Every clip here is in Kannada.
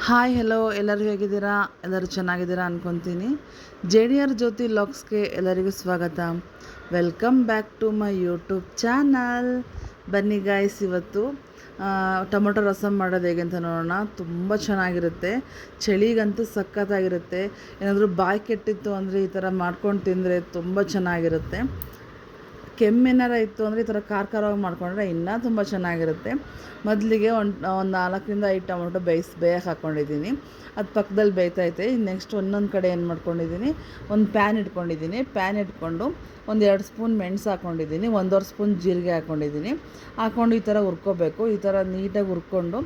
ಹಾಯ್ ಹಲೋ ಎಲ್ಲರೂ ಹೇಗಿದ್ದೀರಾ? ಎಲ್ಲರೂ ಚೆನ್ನಾಗಿದ್ದೀರಾ ಅಂದ್ಕೊತೀನಿ. ಜೆ ಡಿ ಆರ್ ಜ್ಯೋತಿ ಲಾಗ್ಸ್ಗೆ ಎಲ್ಲರಿಗೂ ಸ್ವಾಗತ. Welcome back to my YouTube channel. ಬನ್ನಿ ಗಾಯ್ಸ್, ಇವತ್ತು ಟೊಮೊಟೊ ರಸಮ್ ಮಾಡೋದು ಹೇಗೆ ಅಂತ ನೋಡೋಣ. ತುಂಬ ಚೆನ್ನಾಗಿರುತ್ತೆ, ಚಳಿಗಂತೂ ಸಖತ್ತಾಗಿರುತ್ತೆ. ಏನಾದರೂ ಬಾಯಿ ಕೆಟ್ಟಿತ್ತು ಅಂದರೆ ಈ ಥರ ಮಾಡ್ಕೊಂಡು ತಿಂದರೆ ತುಂಬ ಚೆನ್ನಾಗಿರುತ್ತೆ. ಕೆಮ್ಮೇನಾರ ಇತ್ತು ಅಂದರೆ ಈ ಥರ ಖಾರವಾಗಿ ಮಾಡ್ಕೊಂಡ್ರೆ ಇನ್ನೂ ತುಂಬ ಚೆನ್ನಾಗಿರುತ್ತೆ. ಮೊದಲಿಗೆ ಒಂದು 4ರಿಂದ 5 ಟೊಮೊಟೊ ಬೇಯಕ್ಕೆ ಹಾಕ್ಕೊಂಡಿದ್ದೀನಿ. ಅದು ಪಕ್ಕದಲ್ಲಿ ಬೇಯ್ತೈತೆ. ನೆಕ್ಸ್ಟ್ ಒಂದೊಂದು ಕಡೆ ಏನು ಮಾಡ್ಕೊಂಡಿದ್ದೀನಿ, ಒಂದು ಪ್ಯಾನ್ ಇಟ್ಕೊಂಡು ಒಂದು 2 ಸ್ಪೂನ್ ಮೆಣಸು ಹಾಕ್ಕೊಂಡಿದ್ದೀನಿ, 1.5 ಸ್ಪೂನ್ ಜೀರಿಗೆ ಹಾಕ್ಕೊಂಡು ಈ ಥರ ಹುರ್ಕೋಬೇಕು. ಈ ಥರ ನೀಟಾಗಿ ಹುರ್ಕೊಂಡು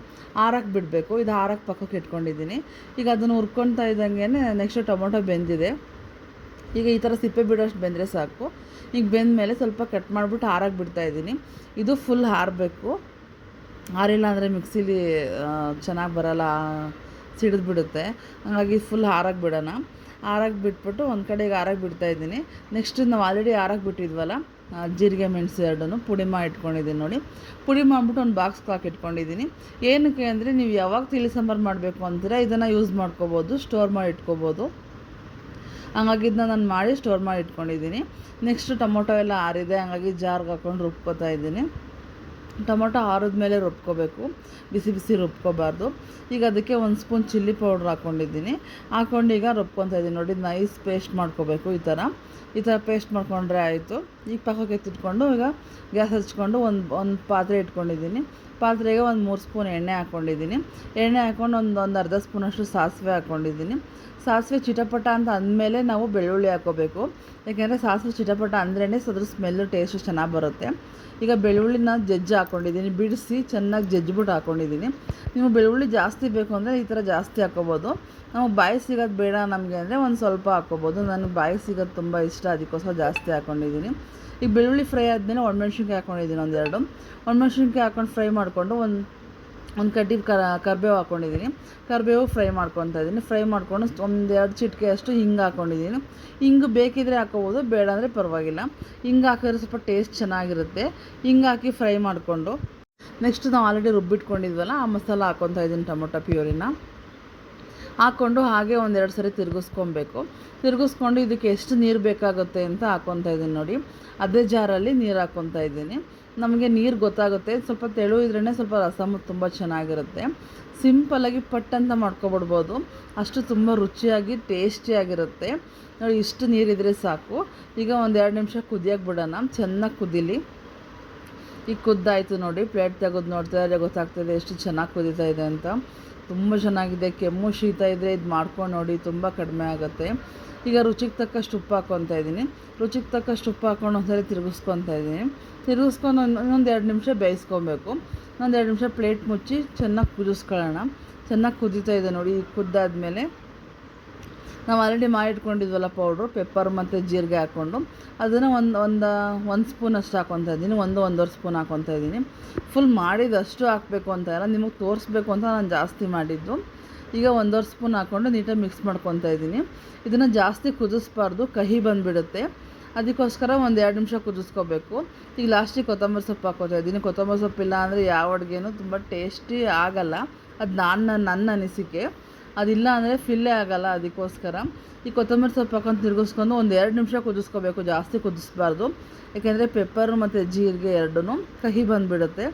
ಆರಕ್ಕೆ ಬಿಡಬೇಕು. ಇದು ಆರಕ್ಕೆ ಪಕ್ಕಕ್ಕೆ ಇಟ್ಕೊಂಡಿದ್ದೀನಿ. ಈಗ ಅದನ್ನು ಹುರ್ಕೊತಾ ಇದ್ದಂಗೆ ನೆಕ್ಸ್ಟ್ ಟೊಮೊಟೊ ಬೆಂದಿದೆ. ಈಗ ಈ ಥರ ಸಿಪ್ಪೆ ಬಿಡೋಷ್ಟು ಬೆಂದರೆ ಸಾಕು. ಈಗ ಬೆಂದ ಮೇಲೆ ಸ್ವಲ್ಪ ಕಟ್ ಮಾಡಿಬಿಟ್ಟು ಆರಕ್ಕೆ ಬಿಡ್ತಾಯಿದ್ದೀನಿ. ಇದು ಫುಲ್ ಆರಬೇಕು. ಆರಿಲ್ಲ ಅಂದರೆ ಮಿಕ್ಸಿಲಿ ಚೆನ್ನಾಗಿ ಬರೋಲ್ಲ, ಸಿಡಿದ್ಬಿಡುತ್ತೆ. ಹಾಗಾಗಿ ಫುಲ್ ಆರಕ್ಕೆ ಬಿಡೋಣ. ಆರಕ್ಕೆ ಬಿಟ್ಬಿಟ್ಟು ಒಂದು ಕಡೆಗೆ ಆರಕ್ಕೆ ಬಿಡ್ತಾಯಿದ್ದೀನಿ. ನೆಕ್ಸ್ಟ್ ನಾವು ಆಲ್ರೆಡಿ ಆರಕ್ಕೆ ಬಿಟ್ಟಿದ್ವಲ್ಲ, ಜೀರಿಗೆ ಮೆಣಸು ಎರಡೂ ಪುಡಿ ಮಾಡಿ ಇಟ್ಕೊಂಡಿದ್ದೀನಿ ನೋಡಿ. ಪುಡಿ ಮಾಡಿಬಿಟ್ಟು ಒಂದು ಬಾಕ್ಸ್ಗೆ ಹಾಕಿ ಇಟ್ಕೊಂಡಿದ್ದೀನಿ. ಏನಕ್ಕೆ ಅಂದರೆ ನೀವು ಯಾವಾಗ ತಿಳಿ ಸಾಂಬಾರು ಮಾಡಬೇಕು ಅಂತೀರ ಇದನ್ನು ಯೂಸ್ ಮಾಡ್ಕೋಬೋದು, ಸ್ಟೋರ್ ಮಾಡಿ ಇಟ್ಕೋಬೋದು. ಹಂಗಾಗಿ ಇದನ್ನ ನಾನು ಮಾಡಿ ಸ್ಟೋರ್ ಮಾಡಿ ಇಟ್ಕೊಂಡಿದ್ದೀನಿ. ನೆಕ್ಸ್ಟ್ ಟೊಮೊಟೊ ಎಲ್ಲ ಆರಿದೆ, ಹಂಗಾಗಿ ಜಾರ್ಗೆ ಹಾಕ್ಕೊಂಡು ರುಬ್ಕೋತಾ ಇದ್ದೀನಿ. ಟೊಮೊಟೊ ಆರಿದ ಮೇಲೆ ರುಬ್ಕೋಬೇಕು, ಬಿಸಿ ಬಿಸಿ ರುಬ್ಕೋಬಾರ್ದು. ಈಗ ಅದಕ್ಕೆ 1 ಸ್ಪೂನ್ ಚಿಲ್ಲಿ ಪೌಡ್ರ್ ಹಾಕ್ಕೊಂಡಿದ್ದೀನಿ. ಹಾಕ್ಕೊಂಡು ಈಗ ರುಬ್ಕೊತಾ ಇದ್ದೀನಿ ನೋಡಿ. ನೈಸ್ ಪೇಸ್ಟ್ ಮಾಡ್ಕೋಬೇಕು. ಈ ಥರ ಪೇಸ್ಟ್ ಮಾಡ್ಕೊಂಡ್ರೆ ಆಯಿತು. ಈಗ ಪಕ್ಕಕ್ಕೆ ಎತ್ತಿಟ್ಕೊಂಡು ಈಗ ಗ್ಯಾಸ್ ಹಚ್ಕೊಂಡು ಒಂದು ಪಾತ್ರೆ ಇಟ್ಕೊಂಡಿದ್ದೀನಿ. ಪಾತ್ರೆಗೆ ಒಂದು 3 ಸ್ಪೂನ್ ಎಣ್ಣೆ ಹಾಕ್ಕೊಂಡಿದ್ದೀನಿ. ಎಣ್ಣೆ ಹಾಕ್ಕೊಂಡು ಒಂದು ಅರ್ಧ ಸ್ಪೂನಷ್ಟು ಸಾಸಿವೆ ಹಾಕ್ಕೊಂಡಿದ್ದೀನಿ. ಸಾಸಿವೆ ಚಿಟಪಟ ಅಂತ ಅಂದಮೇಲೆ ನಾವು ಬೆಳ್ಳುಳ್ಳಿ ಹಾಕ್ಕೋಬೇಕು. ಯಾಕೆಂದರೆ ಸಾಸಿವೆ ಚಿಟಪಟ ಅಂದ್ರೇ ಅದ್ರ ಸ್ಮೆಲ್ಲು ಟೇಸ್ಟು ಚೆನ್ನಾಗಿ ಬರುತ್ತೆ. ಈಗ ಬೆಳ್ಳುಳ್ಳಿನ ಹಾಕ್ಕೊಂಡಿದ್ದೀನಿ, ಬಿಡಿಸಿ ಚೆನ್ನಾಗಿ ಜಜ್ಜಿಬಿಟ್ಟು ಹಾಕ್ಕೊಂಡಿದ್ದೀನಿ. ನೀವು ಬೆಳ್ಳುಳ್ಳಿ ಜಾಸ್ತಿ ಬೇಕು ಅಂದರೆ ಈ ಥರ ಜಾಸ್ತಿ ಹಾಕ್ಕೋಬೋದು. ನಾವು ಬಾಯಿ ಸಿಗೋದು ಬೇಡ ನಮಗೆ ಅಂದರೆ ಒಂದು ಸ್ವಲ್ಪ ಹಾಕ್ಕೋಬೋದು. ನನಗೆ ಬಾಯಿ ಸಿಗೋದು ತುಂಬ ಇಷ್ಟ, ಅದಕ್ಕೋಸ್ಕರ ಜಾಸ್ತಿ ಹಾಕ್ಕೊಂಡಿದ್ದೀನಿ. ಈಗ ಬೆಳ್ಳುಳ್ಳಿ ಫ್ರೈ ಆದಮೇಲೆ ಒಣಮೆಣ್ಸಿನ್ಕಾಯಿ ಹಾಕ್ಕೊಂಡಿದ್ದೀನಿ, ಒಂದೆರಡು ಒಣಮೆಣ್ಸಿನ್ಕಾಯಿ ಹಾಕ್ಕೊಂಡು ಫ್ರೈ ಮಾಡಿಕೊಂಡು ಒಂದು ಕಡ್ಡಿ ಕರಿಬೇವು ಹಾಕ್ಕೊಂಡಿದ್ದೀನಿ. ಕರಿಬೇವು ಫ್ರೈ ಮಾಡ್ಕೊತಾ ಇದ್ದೀನಿ. ಫ್ರೈ ಮಾಡ್ಕೊಂಡು 1-2 ಚಿಟಿಕೆ ಅಷ್ಟು ಹಿಂಗೆ ಹಾಕ್ಕೊಂಡಿದ್ದೀನಿ. ಹಿಂಗೆ ಬೇಕಿದ್ರೆ ಹಾಕ್ಕೋಬೋದು, ಬೇಡ ಅಂದರೆ ಪರವಾಗಿಲ್ಲ. ಹಿಂಗೆ ಹಾಕಿದ್ರೆ ಸ್ವಲ್ಪ ಟೇಸ್ಟ್ ಚೆನ್ನಾಗಿರುತ್ತೆ. ಹಿಂಗೆ ಹಾಕಿ ಫ್ರೈ ಮಾಡಿಕೊಂಡು ನೆಕ್ಸ್ಟ್ ನಾವು ಆಲ್ರೆಡಿ ರುಬ್ಬಿಟ್ಕೊಂಡಿದ್ವಲ್ಲ ಆ ಮಸಾಲ ಹಾಕ್ಕೊತಾ ಇದ್ದೀನಿ. ಟೊಮೊಟೊ ಪ್ಯೂರಿನ ಹಾಕ್ಕೊಂಡು ಹಾಗೆ 1-2 ಸರಿ ತಿರುಗಿಸ್ಕೊಂಡು ಇದಕ್ಕೆ ಎಷ್ಟು ನೀರು ಬೇಕಾಗುತ್ತೆ ಅಂತ ಹಾಕ್ಕೊತಾ ಇದ್ದೀನಿ ನೋಡಿ. ಅದೇ ಜಾರಲ್ಲಿ ನೀರು ಹಾಕ್ಕೊತಾ ಇದ್ದೀನಿ. ನಮಗೆ ನೀರು ಗೊತ್ತಾಗುತ್ತೆ. ಸ್ವಲ್ಪ ತೆಳು ಇದ್ರೇ ಸ್ವಲ್ಪ ರಸಮು ತುಂಬ ಚೆನ್ನಾಗಿರುತ್ತೆ. ಸಿಂಪಲ್ಲಾಗಿ ಪಟ್ಟಂತ ಮಾಡ್ಕೊಬಿಡ್ಬೋದು, ಅಷ್ಟು ತುಂಬ ರುಚಿಯಾಗಿ ಟೇಸ್ಟಿಯಾಗಿರುತ್ತೆ ನೋಡಿ. ಇಷ್ಟು ನೀರಿದ್ರೆ ಸಾಕು. ಈಗ 1-2 ನಿಮಿಷ ಕುದಿಯೋಕ್ಕೆ ಬಿಡೋಣ, ಚೆನ್ನಾಗಿ ಕುದೀಲಿ. ಈಗ ಕುದ್ದಾಯಿತು ನೋಡಿ. ಪ್ಲೇಟ್ ತೆಗೆದು ನೋಡ್ತಾಯಿದ್ರೆ ಗೊತ್ತಾಗ್ತದೆ ಎಷ್ಟು ಚೆನ್ನಾಗಿ ಕುದೀತಾ ಇದೆ ಅಂತ. ತುಂಬ ಚೆನ್ನಾಗಿದೆ. ಕೆಮ್ಮು ಶೀತ ಇದ್ದರೆ ಇದು ಮಾಡ್ಕೊಂಡು ನೋಡಿ, ತುಂಬ ಕಡಿಮೆ ಆಗುತ್ತೆ. ಈಗ ರುಚಿಗೆ ತಕ್ಕಷ್ಟು ಉಪ್ಪು ಹಾಕ್ಕೊತಾ ಇದ್ದೀನಿ. ರುಚಿಗೆ ತಕ್ಕಷ್ಟು ಉಪ್ಪು ಹಾಕ್ಕೊಂಡು ಒಂದ್ಸರಿ ತಿರುಗಿಸ್ಕೊತಾ ಇದ್ದೀನಿ. ತಿರುಗಿಸ್ಕೊಂಡು ಇನ್ನೊಂದು 2 ನಿಮಿಷ ಬೇಯಿಸ್ಕೊಬೇಕು. 2 ನಿಮಿಷ ಪ್ಲೇಟ್ ಮುಚ್ಚಿ ಚೆನ್ನಾಗಿ ಕುದಿಸ್ಕೊಳ್ಳೋಣ. ಚೆನ್ನಾಗಿ ಕುದೀತಾ ಇದೆ ನೋಡಿ. ಈಗ ಕುದ್ದಾದಮೇಲೆ ನಾವು ಆಲ್ರೆಡಿ ಮಾಡಿಟ್ಕೊಂಡಿದ್ವಲ್ಲ ಪೌಡ್ರು, ಪೆಪ್ಪರ್ ಮತ್ತು ಜೀರಿಗೆ ಹಾಕ್ಕೊಂಡು ಅದನ್ನು ಒಂದು ಸ್ಪೂನ್ ಅಷ್ಟು ಹಾಕ್ಕೊತಾ ಇದ್ದೀನಿ. 1-1.5 ಸ್ಪೂನ್ ಹಾಕ್ಕೊತಾ ಇದ್ದೀನಿ. ಫುಲ್ ಮಾಡಿದಷ್ಟು ಹಾಕಬೇಕು ಅಂತ ಇಲ್ಲ, ನಿಮಗೆ ತೋರಿಸ್ಬೇಕು ಅಂತ ನಾನು ಜಾಸ್ತಿ ಮಾಡಿದ್ದು. ಈಗ 1.5 ಸ್ಪೂನ್ ಹಾಕ್ಕೊಂಡು ನೀಟಾಗಿ ಮಿಕ್ಸ್ ಮಾಡ್ಕೊತಾ ಇದ್ದೀನಿ. ಇದನ್ನು ಜಾಸ್ತಿ ಕುದಿಸ್ಬಾರ್ದು, ಕಹಿ ಬಂದುಬಿಡುತ್ತೆ. ಅದಕ್ಕೋಸ್ಕರ 1-2 ನಿಮಿಷ ಕುದಿಸ್ಕೋಬೇಕು. ಈಗ ಲಾಸ್ಟಿಗೆ ಕೊತ್ತಂಬರಿ ಸೊಪ್ಪು ಹಾಕ್ಕೋತಾ ಇದ್ದೀನಿ. ಕೊತ್ತಂಬರಿ ಸೊಪ್ಪಿಲ್ಲ ಅಂದರೆ ಯಾವ ಅಡುಗೆನೂ ತುಂಬ ಟೇಸ್ಟಿ ಆಗೋಲ್ಲ. ಅದು ನನ್ನ ಅನಿಸಿಕೆ. ಅದಿಲ್ಲ ಅಂದರೆ ಫಿಲ್ಲೇ ಆಗೋಲ್ಲ. ಅದಕ್ಕೋಸ್ಕರ ಈ ಕೊತ್ತಂಬರಿ ಸೊಪ್ಪು ಹಾಕೊಂಡು ತಿರುಗಿಸ್ಕೊಂಡು 1-2 ನಿಮಿಷ ಕುದಿಸ್ಕೋಬೇಕು, ಜಾಸ್ತಿ ಕುದಿಸ್ಬಾರ್ದು. ಯಾಕೆಂದರೆ ಪೆಪ್ಪರು ಮತ್ತು ಜೀರಿಗೆ ಎರಡೂ ಕಹಿ ಬಂದುಬಿಡುತ್ತೆ.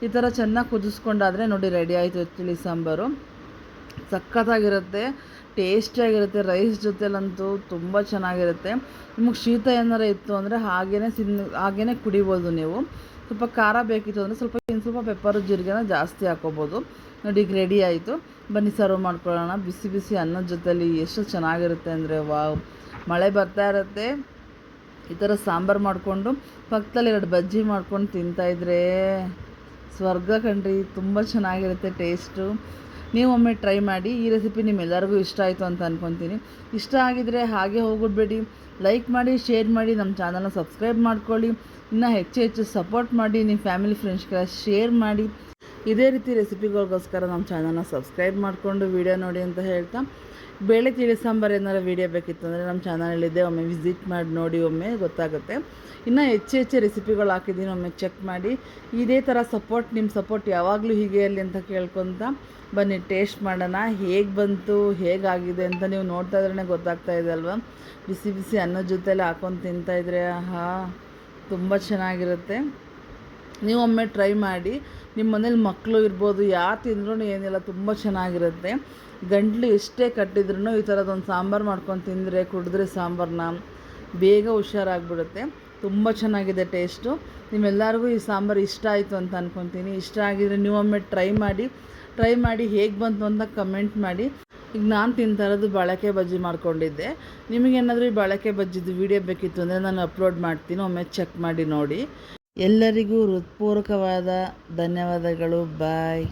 ಈ ಥರ ಚೆನ್ನಾಗಿ ಕುದಿಸ್ಕೊಂಡಾದರೆ ನೋಡಿ ರೆಡಿ ಆಯಿತು ತಿಳಿ ಸಾಂಬಾರು. ಸಖತ್ತಾಗಿರುತ್ತೆ, ಟೇಸ್ಟಿಯಾಗಿರುತ್ತೆ. ರೈಸ್ ಜೊತೆಲಂತೂ ತುಂಬ ಚೆನ್ನಾಗಿರುತ್ತೆ. ನಿಮಗೆ ಶೀತ ಏನಾರ ಇತ್ತು ಅಂದರೆ ಹಾಗೇ ಕುಡಿಬೋದು ನೀವು. ಸ್ವಲ್ಪ ಖಾರ ಬೇಕಿತ್ತು ಅಂದರೆ ಸ್ವಲ್ಪ ಪೆಪ್ಪರು ಜೀರಿಗೆನ ಜಾಸ್ತಿ ಹಾಕ್ಕೋಬೋದು ನೋಡಿ. ಈಗ ರೆಡಿ ಆಯಿತು. ಬನ್ನಿ ಸರ್ವ್ ಮಾಡ್ಕೊಳ್ಳೋಣ. ಬಿಸಿ ಬಿಸಿ ಅನ್ನದ ಜೊತೆಲಿ ಎಷ್ಟು ಚೆನ್ನಾಗಿರುತ್ತೆ ಅಂದರೆ ವಾವ್. ಮಳೆ ಬರ್ತಾ ಇರುತ್ತೆ, ಈ ಥರ ಸಾಂಬಾರು ಮಾಡಿಕೊಂಡು ಪಕ್ಕದಲ್ಲಿ 2 ಬಜ್ಜಿ ಮಾಡ್ಕೊಂಡು ತಿಂತಾಯಿದ್ರೆ ಸ್ವರ್ಗ ಕಣ್ರಿ. ತುಂಬ ಚೆನ್ನಾಗಿರುತ್ತೆ ಟೇಸ್ಟು. ನೀವು ಒಮ್ಮೆ ಟ್ರೈ ಮಾಡಿ. ಈ ರೆಸಿಪಿ ನಿಮ್ಮೆಲ್ಲರಿಗೂ ಇಷ್ಟ ಆಯಿತು ಅಂತ ಅಂದ್ಕೊತೀನಿ. ಇಷ್ಟ ಆಗಿದರೆ ಹಾಗೆ ಹೋಗ್ಬಿಡ್ಬೇಡಿ, ಲೈಕ್ ಮಾಡಿ, ಶೇರ್ ಮಾಡಿ, ನಮ್ಮ ಚಾನಲ್ನ ಸಬ್ಸ್ಕ್ರೈಬ್ ಮಾಡ್ಕೊಳ್ಳಿ. ಇನ್ನೂ ಹೆಚ್ಚು ಸಪೋರ್ಟ್ ಮಾಡಿ. ನಿಮ್ಮ ಫ್ಯಾಮಿಲಿ ಫ್ರೆಂಡ್ಸ್ಗೆಲ್ಲ ಶೇರ್ ಮಾಡಿ. ಇದೇ ರೀತಿ ರೆಸಿಪಿಗಳಿಗೋಸ್ಕರ ನಮ್ಮ ಚಾನಲ್ನ ಸಬ್ಸ್ಕ್ರೈಬ್ ಮಾಡಿಕೊಂಡು ವಿಡಿಯೋ ನೋಡಿ ಅಂತ ಹೇಳ್ತಾ, ಬೇಳೆ ತಿಳಿ ಸಾಂಬಾರು ಏನಾರು ವೀಡಿಯೋ ಬೇಕಿತ್ತು ಅಂದರೆ ನಮ್ಮ ಚಾನಲಲ್ಲಿದೆ, ಒಮ್ಮೆ ವಿಸಿಟ್ ಮಾಡಿ ನೋಡಿ, ಒಮ್ಮೆ ಗೊತ್ತಾಗುತ್ತೆ. ಇನ್ನೂ ಹೆಚ್ಚು ರೆಸಿಪಿಗಳು ಹಾಕಿದ್ದೀನಿ, ಒಮ್ಮೆ ಚೆಕ್ ಮಾಡಿ. ಇದೇ ಥರ ನಿಮ್ಮ ಸಪೋರ್ಟ್ ಯಾವಾಗಲೂ ಹೀಗೆ ಇರಲಿ ಅಂತ ಕೇಳ್ಕೊತ ಬನ್ನಿ ಟೇಸ್ಟ್ ಮಾಡೋಣ. ಹೇಗೆ ಬಂತು, ಹೇಗಾಗಿದೆ ಅಂತ ನೀವು ನೋಡ್ತಾ ಇದ್ರೇ ಗೊತ್ತಾಗ್ತಾ ಇದೆ ಅಲ್ವಾ. ಬಿಸಿ ಬಿಸಿ ಅನ್ನದ ಜೊತೆಲ್ಲ ಹಾಕೊಂಡು ತಿಂತಾಯಿದ್ರೆ ತುಂಬ ಚೆನ್ನಾಗಿರುತ್ತೆ. ನೀವು ಒಮ್ಮೆ ಟ್ರೈ ಮಾಡಿ. ನಿಮ್ಮ ಮನೇಲಿ ಮಕ್ಕಳು ಇರ್ಬೋದು, ಯಾರು ತಿಂದ್ರೂ ಏನಿಲ್ಲ, ತುಂಬ ಚೆನ್ನಾಗಿರುತ್ತೆ. ಗಂಟ್ಲು ಎಷ್ಟೇ ಕಟ್ಟಿದ್ರೂ ಈ ಥರದೊಂದು ಸಾಂಬಾರು ಮಾಡ್ಕೊಂಡು ತಿಂದರೆ, ಕುಡಿದ್ರೆ ಸಾಂಬಾರನ್ನ ಬೇಗ ಹುಷಾರಾಗ್ಬಿಡುತ್ತೆ. ತುಂಬ ಚೆನ್ನಾಗಿದೆ ಟೇಸ್ಟು. ನಿಮ್ಮೆಲ್ಲರಿಗೂ ಈ ಸಾಂಬಾರು ಇಷ್ಟ ಆಯಿತು ಅಂತ ಅಂದ್ಕೊತೀನಿ. ಇಷ್ಟ ಆಗಿದರೆ ನೀವೊಮ್ಮೆ ಟ್ರೈ ಮಾಡಿ ಹೇಗೆ ಬಂತು ಅಂತ ಕಮೆಂಟ್ ಮಾಡಿ. ಈಗ ನಾನು ತಿಂತಾ ಇರೋದು ಬಾಳೆಕಾಯಿ ಬಜ್ಜಿ ಮಾಡ್ಕೊಂಡಿದ್ದೆ. ನಿಮಗೇನಾದರೂ ಈ ಬಾಳೆಕಾಯಿ ಬಜ್ಜಿದು ವೀಡಿಯೋ ಬೇಕಿತ್ತು ಅಂದರೆ ನಾನು ಅಪ್ಲೋಡ್ ಮಾಡ್ತೀನಿ, ಒಮ್ಮೆ ಚೆಕ್ ಮಾಡಿ ನೋಡಿ. ಎಲ್ಲರಿಗೂ ಹೃತ್ಪೂರ್ವಕವಾದ ಧನ್ಯವಾದಗಳು. ಬಾಯ್.